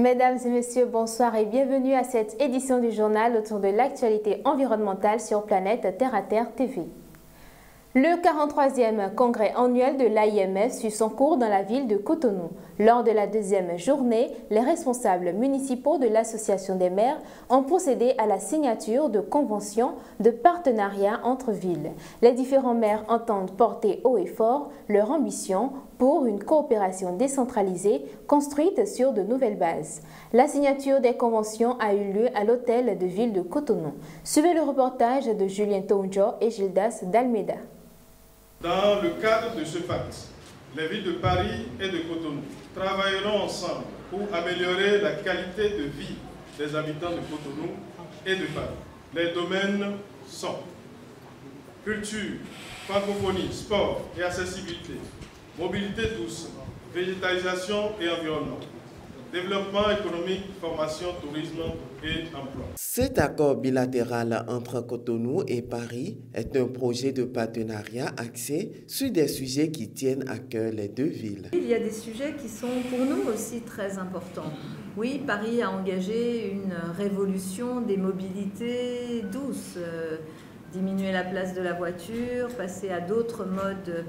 Mesdames et messieurs, bonsoir et bienvenue à cette édition du journal autour de l'actualité environnementale sur Planète Terre à Terre TV. Le 43e congrès annuel de l'AIMF suit son cours dans la ville de Cotonou. Lors de la deuxième journée, les responsables municipaux de l'Association des maires ont procédé à la signature de conventions de partenariat entre villes. Les différents maires entendent porter haut et fort leur ambition pour une coopération décentralisée construite sur de nouvelles bases. La signature des conventions a eu lieu à l'hôtel de ville de Cotonou. Suivez le reportage de Julien Tounjo et Gildas d'Almeida. Dans le cadre de ce pacte, les villes de Paris et de Cotonou travailleront ensemble pour améliorer la qualité de vie des habitants de Cotonou et de Paris. Les domaines sont culture, francophonie, sport et accessibilité, mobilité douce, végétalisation et environnement, développement économique, formation, tourisme et emploi. Cet accord bilatéral entre Cotonou et Paris est un projet de partenariat axé sur des sujets qui tiennent à cœur les deux villes. Il y a des sujets qui sont pour nous aussi très importants. Oui, Paris a engagé une révolution des mobilités douces, diminuer la place de la voiture, passer à d'autres modes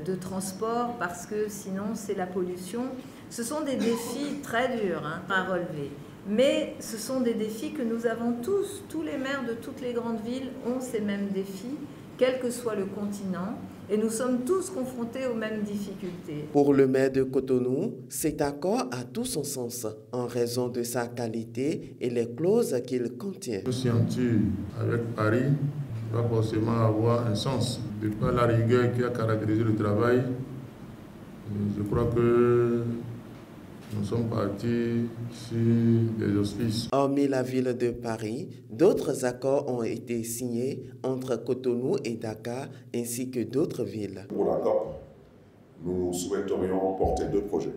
de transport parce que sinon c'est la pollution. Ce sont des défis très durs à relever, mais ce sont des défis que nous avons tous les maires de toutes les grandes villes ont ces mêmes défis, quel que soit le continent, et nous sommes tous confrontés aux mêmes difficultés. Pour le maire de Cotonou, cet accord a tout son sens en raison de sa qualité et les clauses qu'il contient. Le signature avec Paris va forcément avoir un sens. De par la rigueur qui a caractérisé le travail, je crois que nous sommes partis sur des auspices. Hormis la ville de Paris, d'autres accords ont été signés entre Cotonou et Dakar, ainsi que d'autres villes. Pour la COP, nous souhaiterions porter deux projets.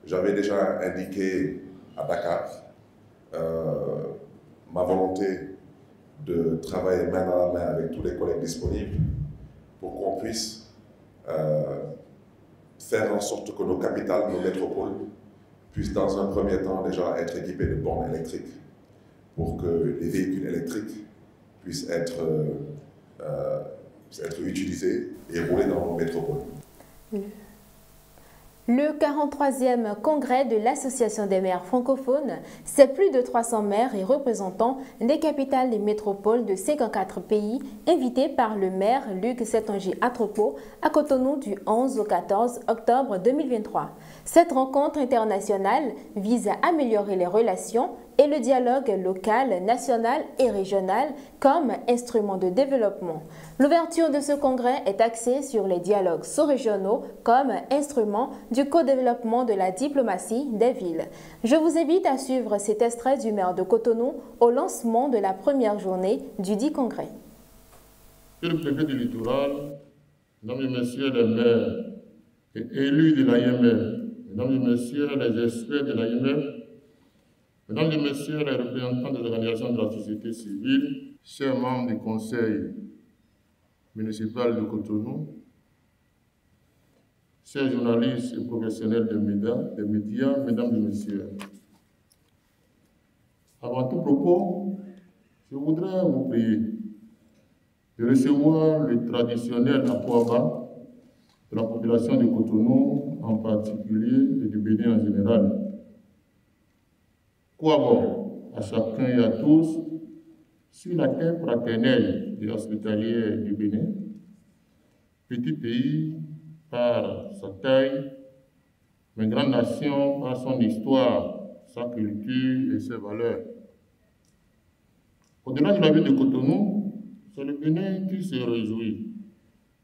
J'avais déjà indiqué à Dakar ma volonté de travailler main dans la main avec tous les collègues disponibles pour qu'on puisse faire en sorte que nos capitales, nos métropoles, puissent dans un premier temps déjà être équipées de bornes électriques pour que les véhicules électriques puissent être utilisés et rouler dans nos métropoles. Le 43e congrès de l'Association des maires francophones, c'est plus de 300 maires et représentants des capitales et métropoles de 54 pays invités par le maire Luc Setonji Atropo à Cotonou du 11 au 14 octobre 2023. Cette rencontre internationale vise à améliorer les relations et le dialogue local, national et régional comme instrument de développement. L'ouverture de ce congrès est axée sur les dialogues sous-régionaux comme instrument du co-développement de la diplomatie des villes. Je vous invite à suivre cet extrait du maire de Cotonou au lancement de la première journée du dit congrès. Monsieur le préfet du littoral, mesdames et messieurs les maires et élus de l'AIMF, mesdames et messieurs les experts de l'AIMF, mesdames et messieurs les représentants des organisations de la société civile, chers membres du conseil municipal de Cotonou, chers journalistes et professionnels des médias, mesdames et messieurs. Avant tout propos, je voudrais vous prier de recevoir le traditionnel appoint de la population de Cotonou en particulier et du Bénin en général. Quavo à chacun et à tous sur la terre fraternelle et hospitalière du Bénin, petit pays par sa taille, mais grande nation par son histoire, sa culture et ses valeurs. Au-delà de la ville de Cotonou, c'est le Bénin qui se réjouit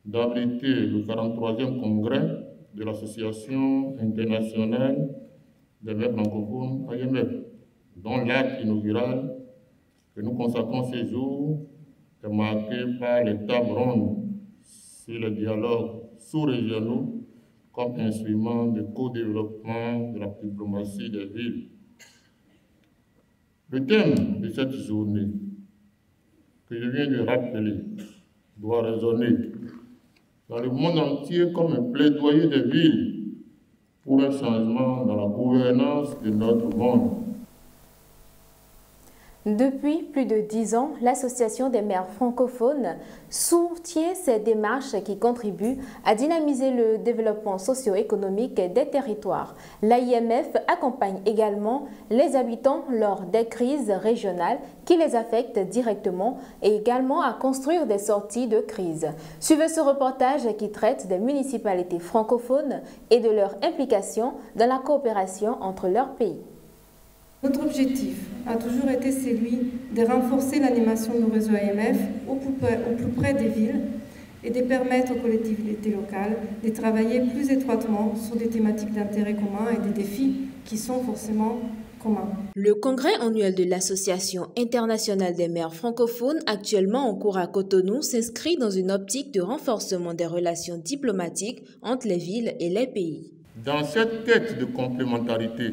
d'abriter le 43e congrès de l'Association internationale des maires francophones AIMF, dont l'acte inaugural que nous consacrons ces jours est marqué par les tables rondes sur le dialogue sous-régionaux comme instrument de co-développement de la diplomatie des villes. Le thème de cette journée, que je viens de rappeler, doit résonner dans le monde entier comme un plaidoyer des villes pour un changement dans la gouvernance de notre monde. Depuis plus de 10 ans, l'Association des maires francophones soutient ces démarches qui contribuent à dynamiser le développement socio-économique des territoires. L'AIMF accompagne également les habitants lors des crises régionales qui les affectent directement et également à construire des sorties de crise. Suivez ce reportage qui traite des municipalités francophones et de leur implication dans la coopération entre leurs pays. Notre objectif a toujours été celui de renforcer l'animation du réseau AIMF au plus près des villes et de permettre aux collectivités locales de travailler plus étroitement sur des thématiques d'intérêt commun et des défis qui sont forcément communs. Le congrès annuel de l'Association internationale des maires francophones, actuellement en cours à Cotonou, s'inscrit dans une optique de renforcement des relations diplomatiques entre les villes et les pays. Dans cette quête de complémentarité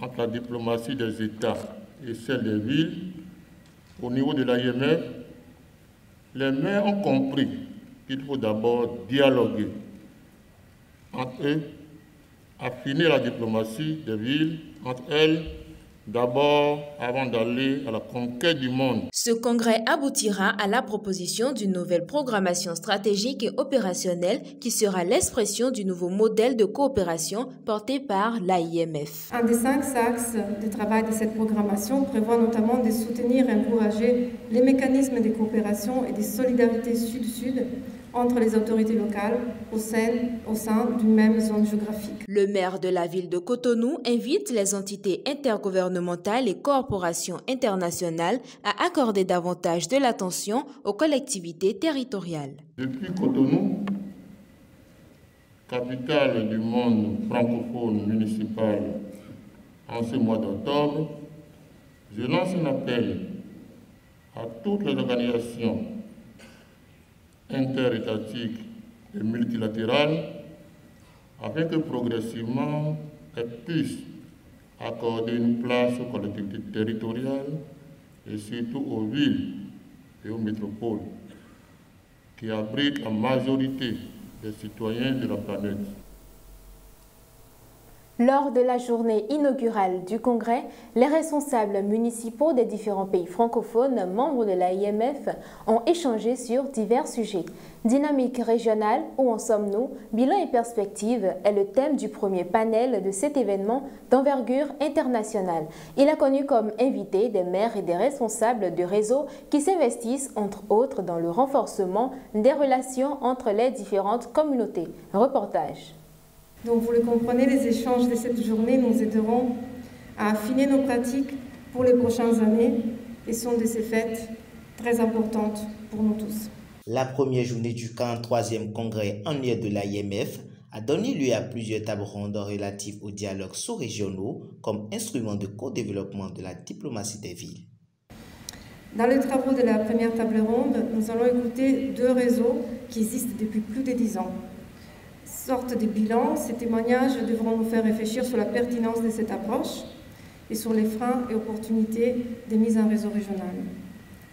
entre la diplomatie des États et celle des villes, au niveau de l'AIMF, les maires ont compris qu'il faut d'abord dialoguer entre eux, affiner la diplomatie des villes entre elles, d'abord avant d'aller à la conquête du monde. Ce congrès aboutira à la proposition d'une nouvelle programmation stratégique et opérationnelle qui sera l'expression du nouveau modèle de coopération porté par l'AIMF. Un des 5 axes de travail de cette programmation prévoit notamment de soutenir et encourager les mécanismes de coopération et de solidarité sud-sud entre les autorités locales au sein d'une même zone géographique. Le maire de la ville de Cotonou invite les entités intergouvernementales et corporations internationales à accorder davantage de l'attention aux collectivités territoriales. Depuis Cotonou, capitale du monde francophone municipal en ce mois d'octobre, je lance un appel à toutes les organisations interétatiques et multilatérales afin que progressivement elles puissent accorder une place aux collectivités territoriales et surtout aux villes et aux métropoles qui abritent la majorité des citoyens de la planète. Lors de la journée inaugurale du Congrès, les responsables municipaux des différents pays francophones membres de l'AIMF ont échangé sur divers sujets. Dynamique régionale, où en sommes-nous? Bilan et perspectives est le thème du premier panel de cet événement d'envergure internationale. Il a connu comme invités des maires et des responsables de réseaux qui s'investissent entre autres dans le renforcement des relations entre les différentes communautés. Reportage. Donc vous le comprenez, les échanges de cette journée nous aideront à affiner nos pratiques pour les prochaines années et sont de ces fêtes très importantes pour nous tous. La première journée du 43e congrès annuel de l'AIMF a donné lieu à plusieurs tables rondes relatives aux dialogues sous-régionaux comme instrument de co-développement de la diplomatie des villes. Dans les travaux de la première table ronde, nous allons écouter 2 réseaux qui existent depuis plus de 10 ans. Sorte de bilan, ces témoignages devront nous faire réfléchir sur la pertinence de cette approche et sur les freins et opportunités de mise en réseau régional.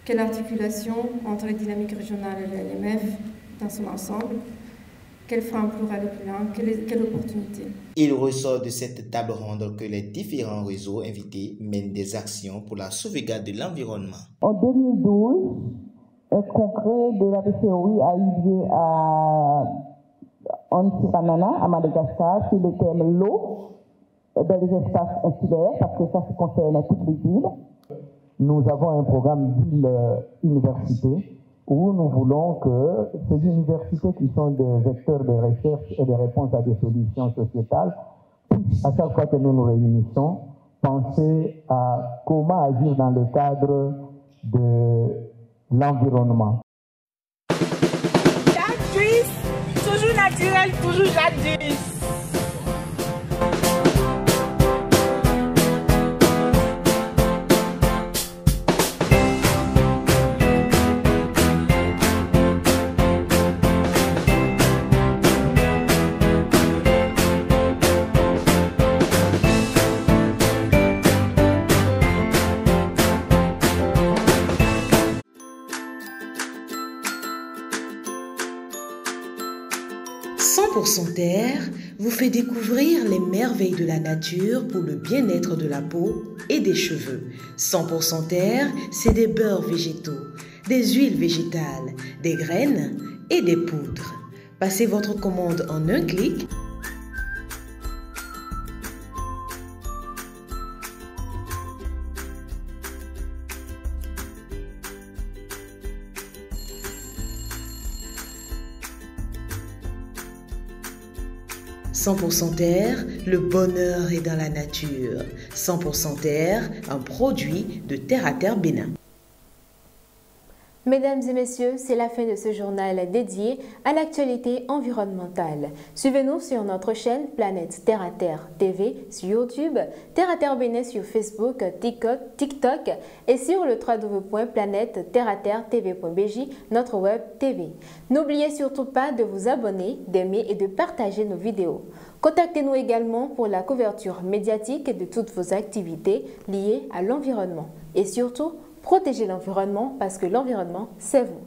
Quelle articulation entre les dynamiques régionales et l'AIMF dans son ensemble? Quel frein plural et bilan? Quelle opportunité? Il ressort de cette table ronde que les différents réseaux invités mènent des actions pour la sauvegarde de l'environnement. En 2012, un congrès de la PCOI a eu lieu à Antipanana, à Madagascar, sur le thème l'eau dans les espaces insulaires, parce que ça concerne toutes les villes. Nous avons un programme ville-université où nous voulons que ces universités qui sont des vecteurs de recherche et de réponse à des solutions sociétales puissent, à chaque fois que nous nous réunissons, penser à comment agir dans le cadre de l'environnement. Toujours naturel, toujours jadis. 100% Terre vous fait découvrir les merveilles de la nature pour le bien-être de la peau et des cheveux. 100% Terre, c'est des beurres végétaux, des huiles végétales, des graines et des poudres. Passez votre commande en un clic. « 100% Terre, le bonheur est dans la nature. 100% Terre, un produit de Terre à Terre Bénin. » Mesdames et messieurs, c'est la fin de ce journal dédié à l'actualité environnementale. Suivez-nous sur notre chaîne Planète Terre à Terre TV sur YouTube, Terre à Terre Bénin sur Facebook, TikTok et sur le www.planète-terre-à-terre-tv.bj, notre web TV. N'oubliez surtout pas de vous abonner, d'aimer et de partager nos vidéos. Contactez-nous également pour la couverture médiatique de toutes vos activités liées à l'environnement. Et surtout, protégez l'environnement parce que l'environnement, c'est vous.